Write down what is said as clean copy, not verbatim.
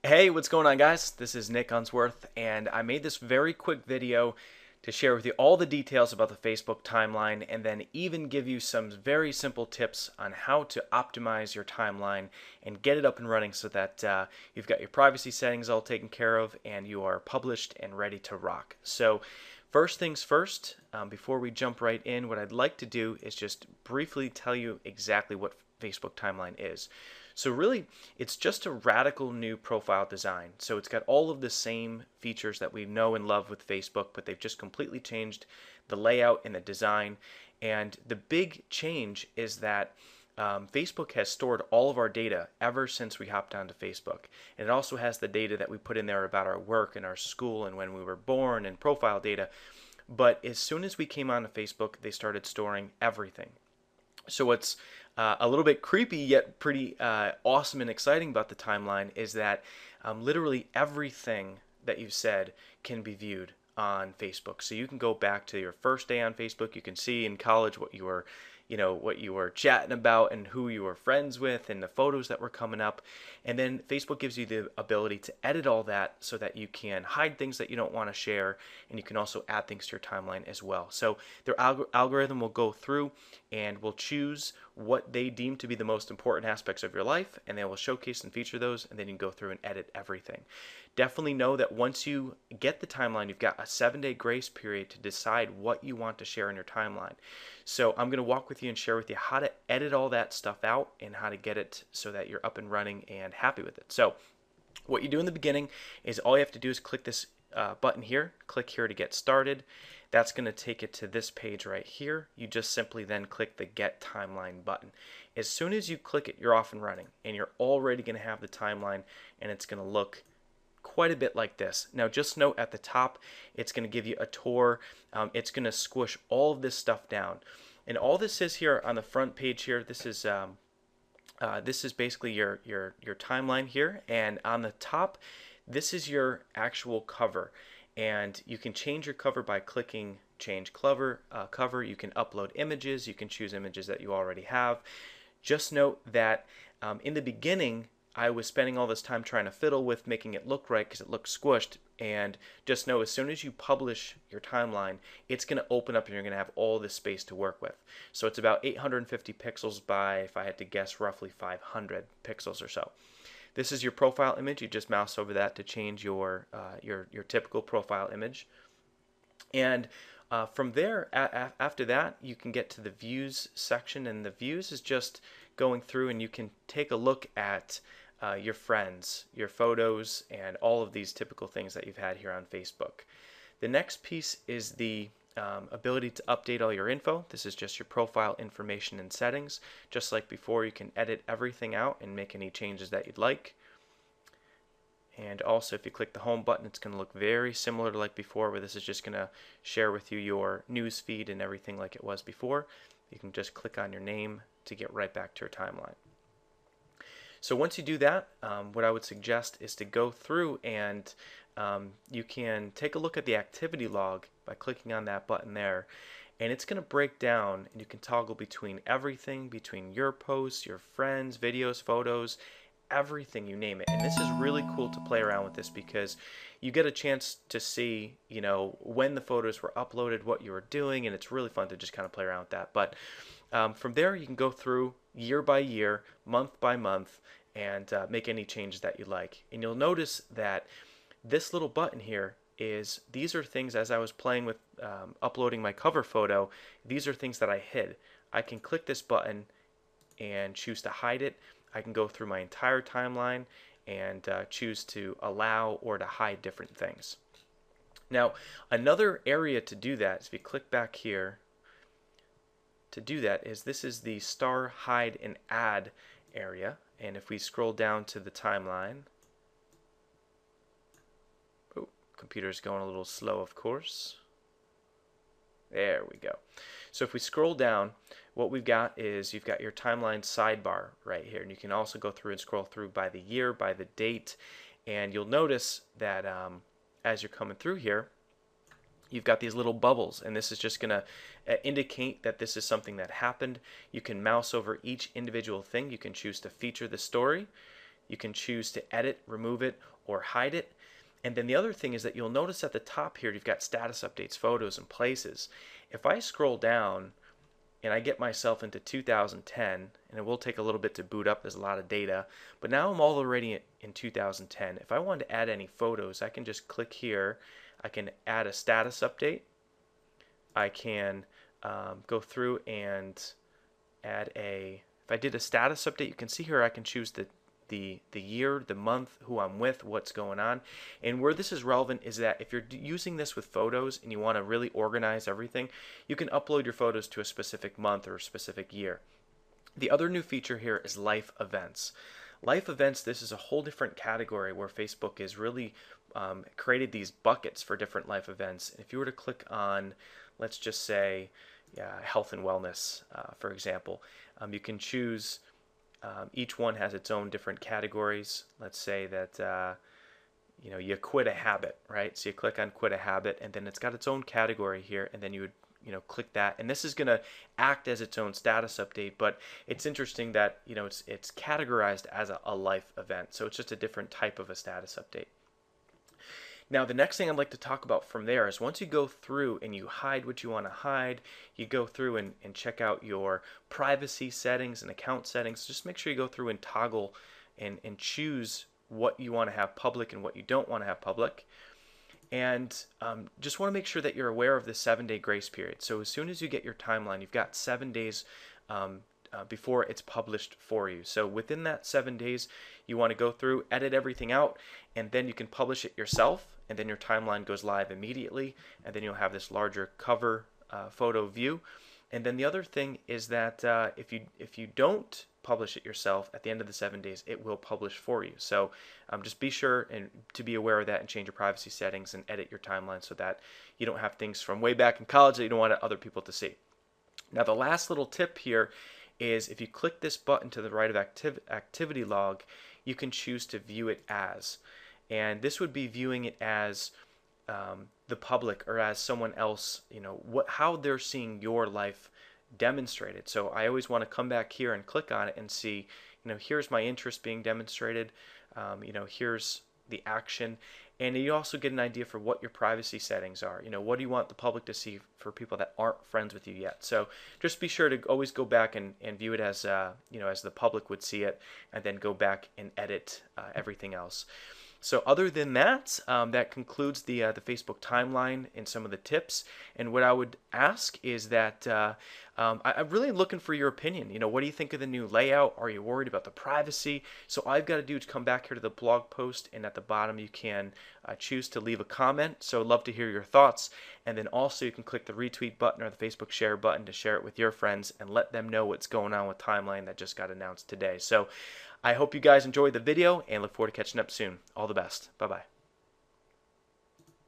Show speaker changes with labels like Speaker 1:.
Speaker 1: Hey, what's going on, guys? This is Nick Unsworth, and I made this very quick video to share with you all the details about the Facebook timeline and then even give you some very simple tips on how to optimize your timeline and get it up and running so that you've got your privacy settings all taken care of and you are published and ready to rock. So, first things first, before we jump right in, what I'd like to do is just briefly tell you exactly what Facebook timeline is. So really, it's just a radical new profile design. So it's got all of the same features that we know and love with Facebook, but they've just completely changed the layout and the design. And the big change is that Facebook has stored all of our data ever since we hopped onto Facebook. And it also has the data that we put in there about our work and our school and when we were born and profile data. But as soon as we came onto Facebook, they started storing everything. So what's a little bit creepy yet pretty awesome and exciting about the timeline is that literally everything that you've said can be viewed on Facebook. So you can go back to your first day on Facebook. You can see in college what you were, what you were chatting about and who you were friends with and the photos that were coming up. And then Facebook gives you the ability to edit all that so that you can hide things that you don't want to share, and you can also add things to your timeline as well. So their algorithm will go through and will choose what they deem to be the most important aspects of your life, and they will showcase and feature those, and then you can go through and edit everything. Definitely know that once you get the timeline, you've got a 7-day grace period to decide what you want to share in your timeline. So I'm going to walk with you and share with you how to edit all that stuff out and how to get it so that you're up and running and happy with it. So what you do in the beginning is all you have to do is click this button here, click here to get started. That's going to take it to this page right here. You just simply then click the Get Timeline button. As soon as you click it, you're off and running, and you're already going to have the timeline, and it's going to look quite a bit like this. Now just note at the top, it's going to give you a tour. It's going to squish all of this stuff down. And all this is here on the front page here, this is basically your timeline here, and on the top, this is your actual cover. And you can change your cover by clicking change cover. You can upload images. You can choose images that you already have. Just note that in the beginning, I was spending all this time trying to fiddle with making it look right because it looked squished. And just know as soon as you publish your timeline, it's going to open up and you're going to have all this space to work with. So it's about 850 pixels by, if I had to guess, roughly 500 pixels or so. This is your profile image. You just mouse over that to change your typical profile image. And from there, after that, you can get to the views section, and the views is just going through, and you can take a look at your friends, your photos, and all of these typical things that you've had here on Facebook. The next piece is the ability to update all your info. This is just your profile information and settings. Just like before, you can edit everything out and make any changes that you'd like. And also, if you click the home button, it's going to look very similar to like before, where this is just going to share with you your news feed and everything like it was before. You can just click on your name to get right back to your timeline. So once you do that, what I would suggest is to go through and you can take a look at the activity log by clicking on that button there, and it's going to break down, and you can toggle between everything, between your posts, your friends, videos, photos, everything, you name it. And this is really cool to play around with this because you get a chance to see, when the photos were uploaded, what you were doing, and it's really fun to just kind of play around with that. But from there, you can go through year by year, month by month, and make any changes that you like. And you'll notice that this little button here these are things, as I was playing with uploading my cover photo, these are things that I hid. I can click this button and choose to hide it. I can go through my entire timeline and choose to allow or to hide different things. Now, another area to do that is if you click back here, to do that this is the star hide and add area. And if we scroll down to the timeline, oh, computer's going a little slow, of course. There we go. So if we scroll down, what we've got is you've got your timeline sidebar right here, and you can also go through and scroll through by the year, by the date, and you'll notice that as you're coming through here, you've got these little bubbles, and this is just going to indicate that this is something that happened. You can mouse over each individual thing. You can choose to feature the story. You can choose to edit, remove it, or hide it. And then the other thing is that you'll notice at the top here, you've got status updates, photos, and places. If I scroll down and I get myself into 2010, and it will take a little bit to boot up, there's a lot of data, but now I'm already in 2010. If I wanted to add any photos, I can just click here. I can add a status update. I can go through and add if I did a status update, you can see here I can choose the year, the month, who I'm with, what's going on. And where this is relevant is that if you're using this with photos and you want to really organize everything, you can upload your photos to a specific month or a specific year. The other new feature here is life events. Life events, this is a whole different category where Facebook is really created these buckets for different life events. And if you were to click on, let's just say, health and wellness, for example, you can choose. Each one has its own different categories. Let's say that you quit a habit, right? So you click on quit a habit, and then it's got its own category here, and then you would click that, and this is going to act as its own status update. But it's interesting that it's categorized as a life event, so it's just a different type of a status update. Now, the next thing I'd like to talk about from there is once you go through and you hide what you want to hide, you go through and check out your privacy settings and account settings. Just make sure you go through and toggle and choose what you want to have public and what you don't want to have public. And just want to make sure that you're aware of the 7-day grace period. So as soon as you get your timeline, you've got 7 days before it's published for you. So within that 7 days, you want to go through, edit everything out, and then you can publish it yourself, and then your timeline goes live immediately, and then you'll have this larger cover photo view. And then the other thing is that if you don't publish it yourself, at the end of the 7 days, it will publish for you. So just be sure and to be aware of that and change your privacy settings and edit your timeline so that you don't have things from way back in college that you don't want other people to see. Now, the last little tip here is if you click this button to the right of activity log, you can choose to view it as. And this would be viewing it as the public or as someone else, how they're seeing your life demonstrated. So I always want to come back here and click on it and see, here's my interest being demonstrated, here's the action. And you also get an idea for what your privacy settings are. What do you want the public to see for people that aren't friends with you yet? So just be sure to always go back and view it as, as the public would see it, and then go back and edit everything else. So other than that, that concludes the Facebook timeline and some of the tips. And what I would ask is that I'm really looking for your opinion. What do you think of the new layout? Are you worried about the privacy? So all I've got to do is come back here to the blog post, and at the bottom you can choose to leave a comment. So I'd love to hear your thoughts. And then also you can click the retweet button or the Facebook share button to share it with your friends and let them know what's going on with Timeline that just got announced today. So I hope you guys enjoyed the video and look forward to catching up soon. All the best. Bye-bye.